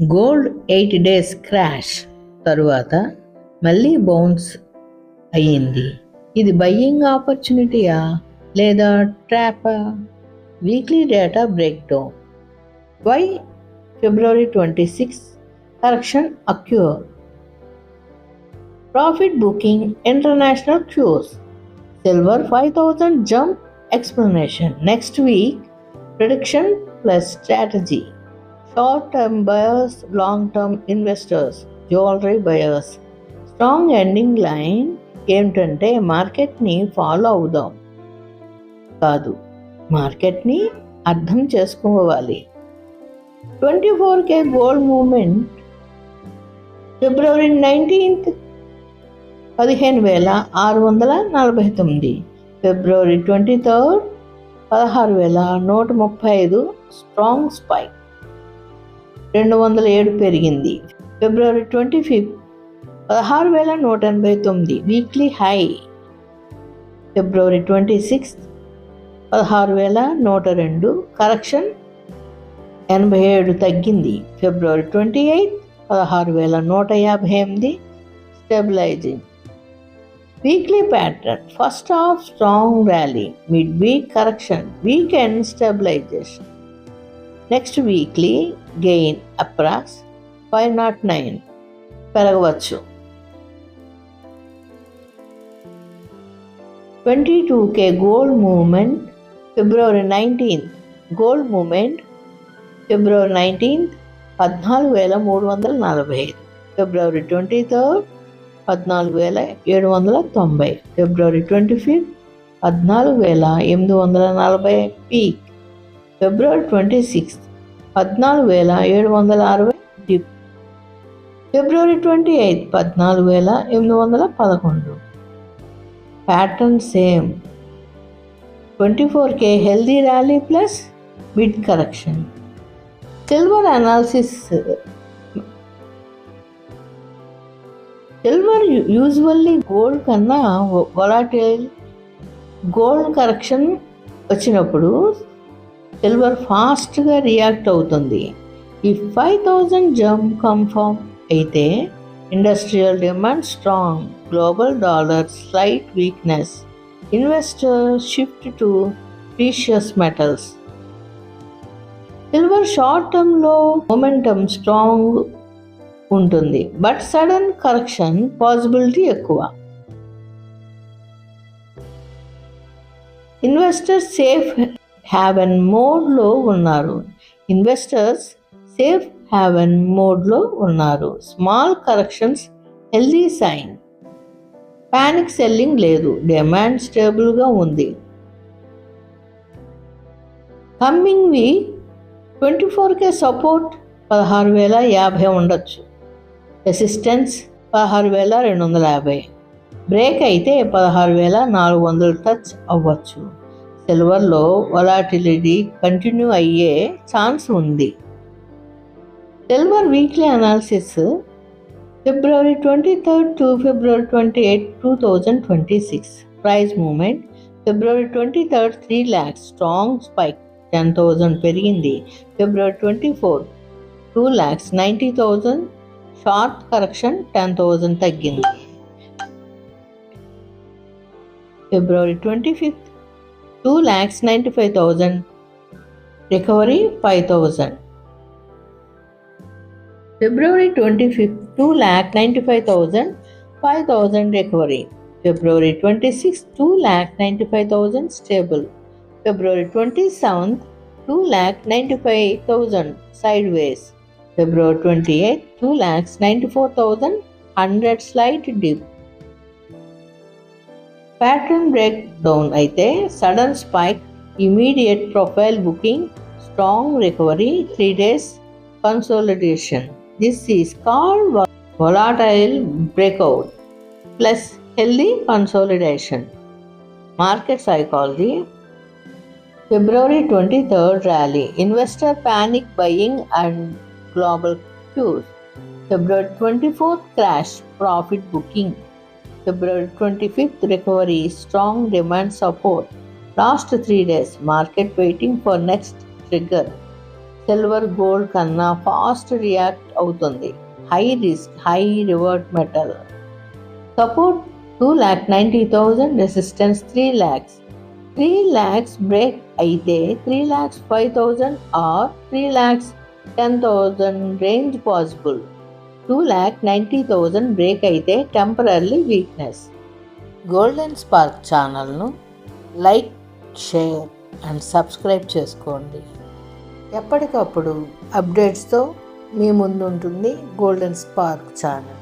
Gold 8 days crash తరువాత మళ్ళీ bounce అయ్యింది. ఇది బయ్యింగ్ ఆపర్చునిటీయా లేదా ట్రాపా? Weekly data break down. Why February 26 correction occur? Profit booking international cues. Silver 5000 jump explanation. Next week prediction plus strategy. Short-term buyers, long-term investors, jewelry buyers. Strong ending line ఏమిటంటే మార్కెట్ని follow అవుదాం కాదు, మార్కెట్ని అర్థం చేసుకోవాలి. 24K gold movement February 19th 15,649. February 23rd 16,135 strong spike 207 పెరిగింది. February 25th 16,189 weekly high. February 26th 16,102 correction 87 తగ్గింది. February 28th 16,158 stabilising. Weekly pattern. First half strong rally, mid week correction, weekend stabilisation. Next weekly gain approx 509 పెరగవచ్చు. 22K gold movement February 19th. Gold movement February 19th 14,345. February 23rd 14,790. February 25th 14,840 peak. February 26th 14,760 dip. February 28th 14,811. Pattern same. 24K healthy rally plus mid correction. Silver analysis. Silver usually gold కన్నా వొలాటైల్. Gold correction వచ్చినప్పుడు silver ఫాస్ట్గా react అవుతుంది. ఈ 5,000 jump confirm అయితే industrial demand strong, global dollar slight weakness, investors shift to precious metals. Silver short టర్మ్లో momentum strong ఉంటుంది, but sudden correction possibility ఎక్కువ. Investors safe haven't మోడ్లో ఉన్నారు. Small corrections healthy sign. Panic selling లేదు, demand స్టేబుల్గా ఉంది. Coming week 24K support 16,050 ఉండొచ్చు. Resistance 16,250. Break అయితే 16,400 టచ్ అవ్వచ్చు. సిల్వర్లో వొలాటిలిటీ కంటిన్యూ అయ్యే ఛాన్స్ ఉంది. Silver weekly analysis February 23rd to February 28, 2026. Price movement February 23rd 3 lakhs strong spike 10,000 పెరిగింది. February 24th 2,90,000 short correction 10,000 తగ్గింది. February 25th 2,95,000 recovery 5,000. February 25th 2,95,000 5,000 recovery. February 26th 2,95,000 stable. February 27th 2,95,000 sideways. February 28th 2,94,000 100 slight dip. Pattern breakdown అయితే sudden spike, immediate profile booking, strong recovery, 3 days consolidation. This is called volatile breakout plus healthy consolidation. Market psychology. February 23rd rally, investor panic buying and global cues. February 24th crash, profit booking. February 25th recovery, strong demand support. Last 3 days, market waiting for next trigger. Silver gold కన్నా fast react అవుతుంది. High risk, high revert metal. Support 2,90,000, resistance 3 lakhs. 3 lakhs break అయితే 3,05,000 are 3,10,000 range possible. 2,90,000 break అయితే temporary weakness. Golden spark ఛానల్ను like, share and subscribe చేసుకోండి. ఎప్పటికప్పుడు అప్డేట్స్తో మీ ముందుంటుంది golden spark channel.